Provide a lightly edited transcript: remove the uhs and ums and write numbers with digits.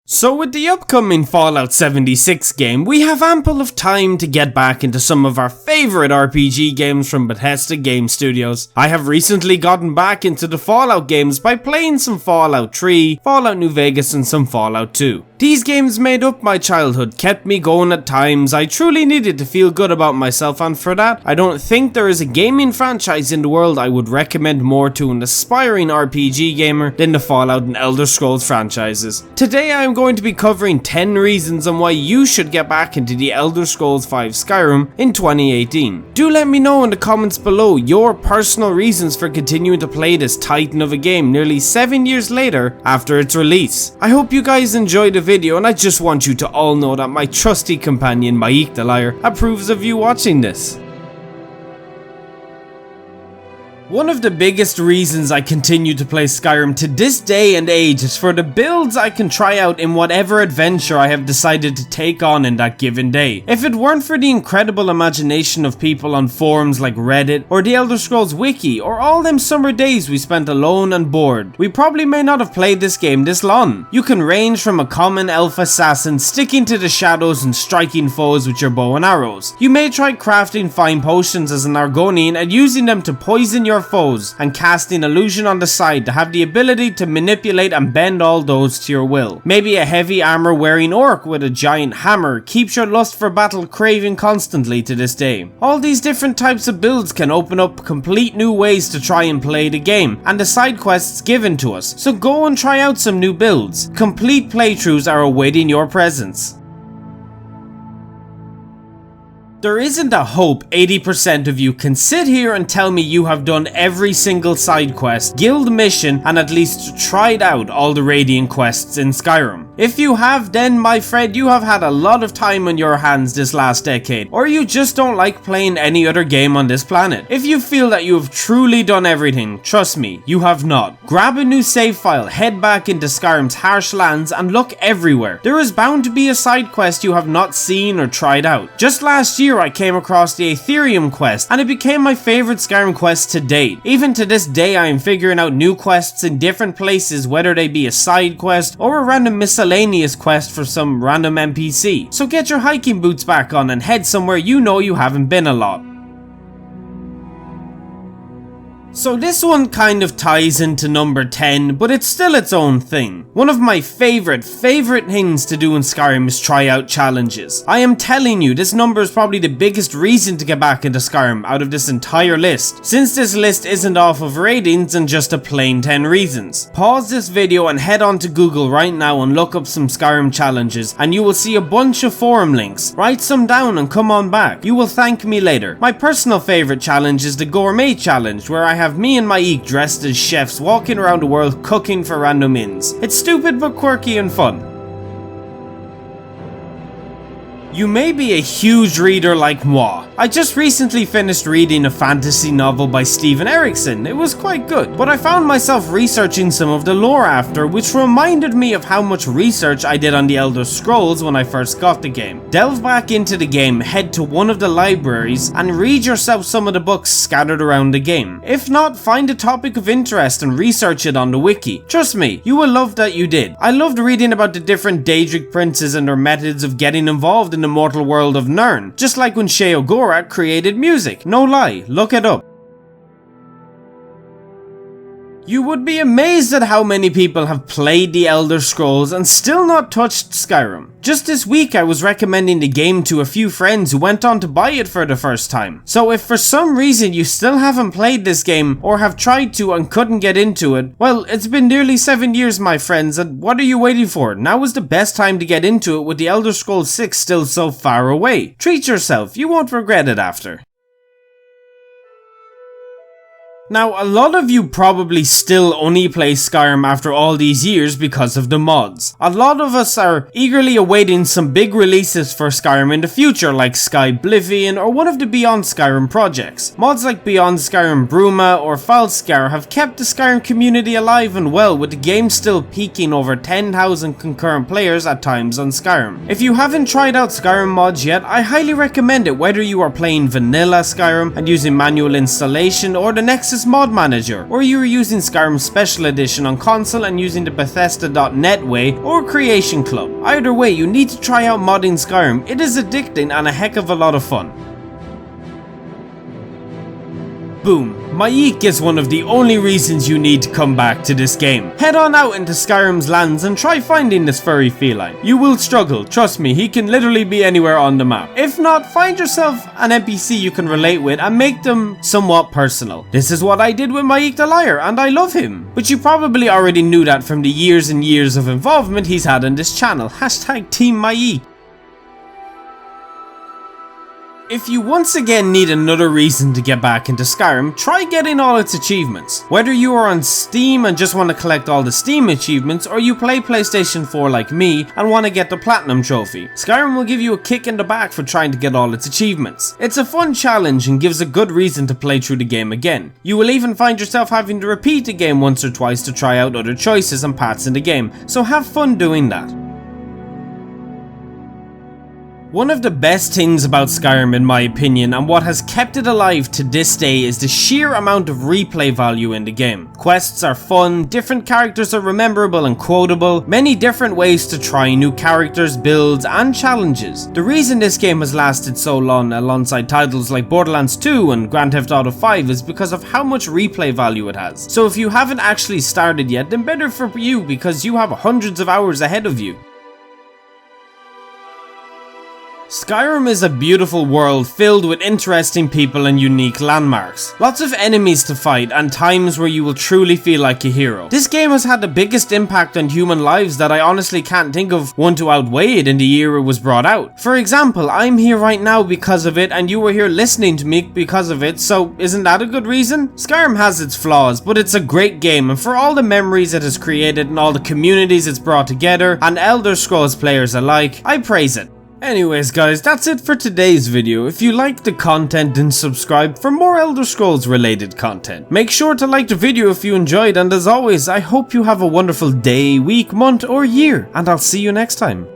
So with the upcoming Fallout 76 game, we have ample of time to get back into some of our favourite RPG games from Bethesda Game Studios. I have recently gotten back into the Fallout games by playing some Fallout 3, Fallout New Vegas and some Fallout 2. These games made up my childhood, kept me going at times. I truly needed to feel good about myself, and for that, I don't think there is a gaming franchise in the world I would recommend more to an aspiring RPG gamer than the Fallout and Elder Scrolls franchises. Today I am going to be covering 10 reasons on why you should get back into the Elder Scrolls V Skyrim in 2018. Do let me know in the comments below your personal reasons for continuing to play this titan of a game nearly 7 years later after its release. I hope you guys enjoyed the video, and I just want you to all know that my trusty companion Maik the Liar approves of you watching this. One of the biggest reasons I continue to play Skyrim to this day and age is for the builds I can try out in whatever adventure I have decided to take on in that given day. If it weren't for the incredible imagination of people on forums like Reddit or the Elder Scrolls Wiki or all them summer days we spent alone and bored, we probably may not have played this game this long. You can range from a common elf assassin sticking to the shadows and striking foes with your bow and arrows. You may try crafting fine potions as an Argonian and using them to poison your foes, and casting illusion on the side to have the ability to manipulate and bend all those to your will. Maybe a heavy armor wearing orc with a giant hammer keeps your lust for battle craving constantly to this day. All these different types of builds can open up complete new ways to try and play the game and the side quests given to us, so go and try out some new builds. Complete playthroughs are awaiting your presence. There isn't a hope 80% of you can sit here and tell me you have done every single side quest, guild mission, and at least tried out all the Radiant quests in Skyrim. If you have, then my friend, you have had a lot of time on your hands this last decade, or you just don't like playing any other game on this planet. If you feel that you have truly done everything, trust me, you have not. Grab a new save file, head back into Skyrim's harsh lands, and look everywhere. There is bound to be a side quest you have not seen or tried out. Just last year I came across the Aetherium quest, and it became my favourite Skyrim quest to date. Even to this day I am figuring out new quests in different places, whether they be a side quest or a random miscellaneous quest for some random NPC. So get your hiking boots back on and head somewhere you know you haven't been a lot. So this one kind of ties into number 10, but it's still its own thing. One of my favorite things to do in Skyrim is try out challenges. I am telling you, this number is probably the biggest reason to get back into Skyrim out of this entire list, since this list isn't off of ratings and just a plain 10 reasons. Pause this video and head on to Google right now and look up some Skyrim challenges, and you will see a bunch of forum links. Write some down and come on back. You will thank me later. My personal favorite challenge is the Gourmet Challenge, where I have me and Maik dressed as chefs walking around the world cooking for random inns. It's stupid but quirky and fun. You may be a huge reader like moi. I just recently finished reading a fantasy novel by Steven Erikson. It was quite good, but I found myself researching some of the lore after, which reminded me of how much research I did on the Elder Scrolls when I first got the game. Delve back into the game, head to one of the libraries, and read yourself some of the books scattered around the game. If not, find a topic of interest and research it on the wiki. Trust me, you will love that you did. I loved reading about the different Daedric princes and their methods of getting involved in the mortal world of Nirn, just like when Sheogorath created music. No lie, look it up. You would be amazed at how many people have played the Elder Scrolls and still not touched Skyrim. Just this week I was recommending the game to a few friends who went on to buy it for the first time. So if for some reason you still haven't played this game or have tried to and couldn't get into it, well, it's been nearly 7 years, my friends, and what are you waiting for? Now is the best time to get into it with the Elder Scrolls 6 still so far away. Treat yourself, you won't regret it after. Now, a lot of you probably still only play Skyrim after all these years because of the mods. A lot of us are eagerly awaiting some big releases for Skyrim in the future, like Skyblivion or one of the Beyond Skyrim projects. Mods like Beyond Skyrim Bruma or Falskar have kept the Skyrim community alive and well, with the game still peaking over 10,000 concurrent players at times on Skyrim. If you haven't tried out Skyrim mods yet, I highly recommend it, whether you are playing vanilla Skyrim and using manual installation or the Nexus its mod manager, or you are using Skyrim Special Edition on console and using the Bethesda.net way or Creation Club. Either way, you need to try out modding Skyrim. It is addicting and a heck of a lot of fun. Boom. Maik is one of the only reasons you need to come back to this game. Head on out into Skyrim's lands and try finding this furry feline. You will struggle, trust me, he can literally be anywhere on the map. If not, find yourself an NPC you can relate with and make them somewhat personal. This is what I did with Maik the Liar, and I love him. But you probably already knew that from the years and years of involvement he's had on this channel. Hashtag Team Maik. If you once again need another reason to get back into Skyrim, try getting all its achievements. Whether you are on Steam and just want to collect all the Steam achievements, or you play PlayStation 4 like me and want to get the Platinum Trophy, Skyrim will give you a kick in the back for trying to get all its achievements. It's a fun challenge and gives a good reason to play through the game again. You will even find yourself having to repeat the game once or twice to try out other choices and paths in the game, so have fun doing that. One of the best things about Skyrim in my opinion, and what has kept it alive to this day, is the sheer amount of replay value in the game. Quests are fun, different characters are memorable and quotable, many different ways to try new characters, builds and challenges. The reason this game has lasted so long alongside titles like Borderlands 2 and Grand Theft Auto 5 is because of how much replay value it has. So if you haven't actually started yet, then better for you because you have hundreds of hours ahead of you. Skyrim is a beautiful world filled with interesting people and unique landmarks. Lots of enemies to fight and times where you will truly feel like a hero. This game has had the biggest impact on human lives that I honestly can't think of one to outweigh it in the year it was brought out. For example, I'm here right now because of it and you were here listening to me because of it, so isn't that a good reason? Skyrim has its flaws, but it's a great game, and for all the memories it has created and all the communities it's brought together, and Elder Scrolls players alike, I praise it. Anyways guys, that's it for today's video. If you liked the content, then subscribe for more Elder Scrolls related content. Make sure to like the video if you enjoyed, and as always, I hope you have a wonderful day, week, month or year, and I'll see you next time.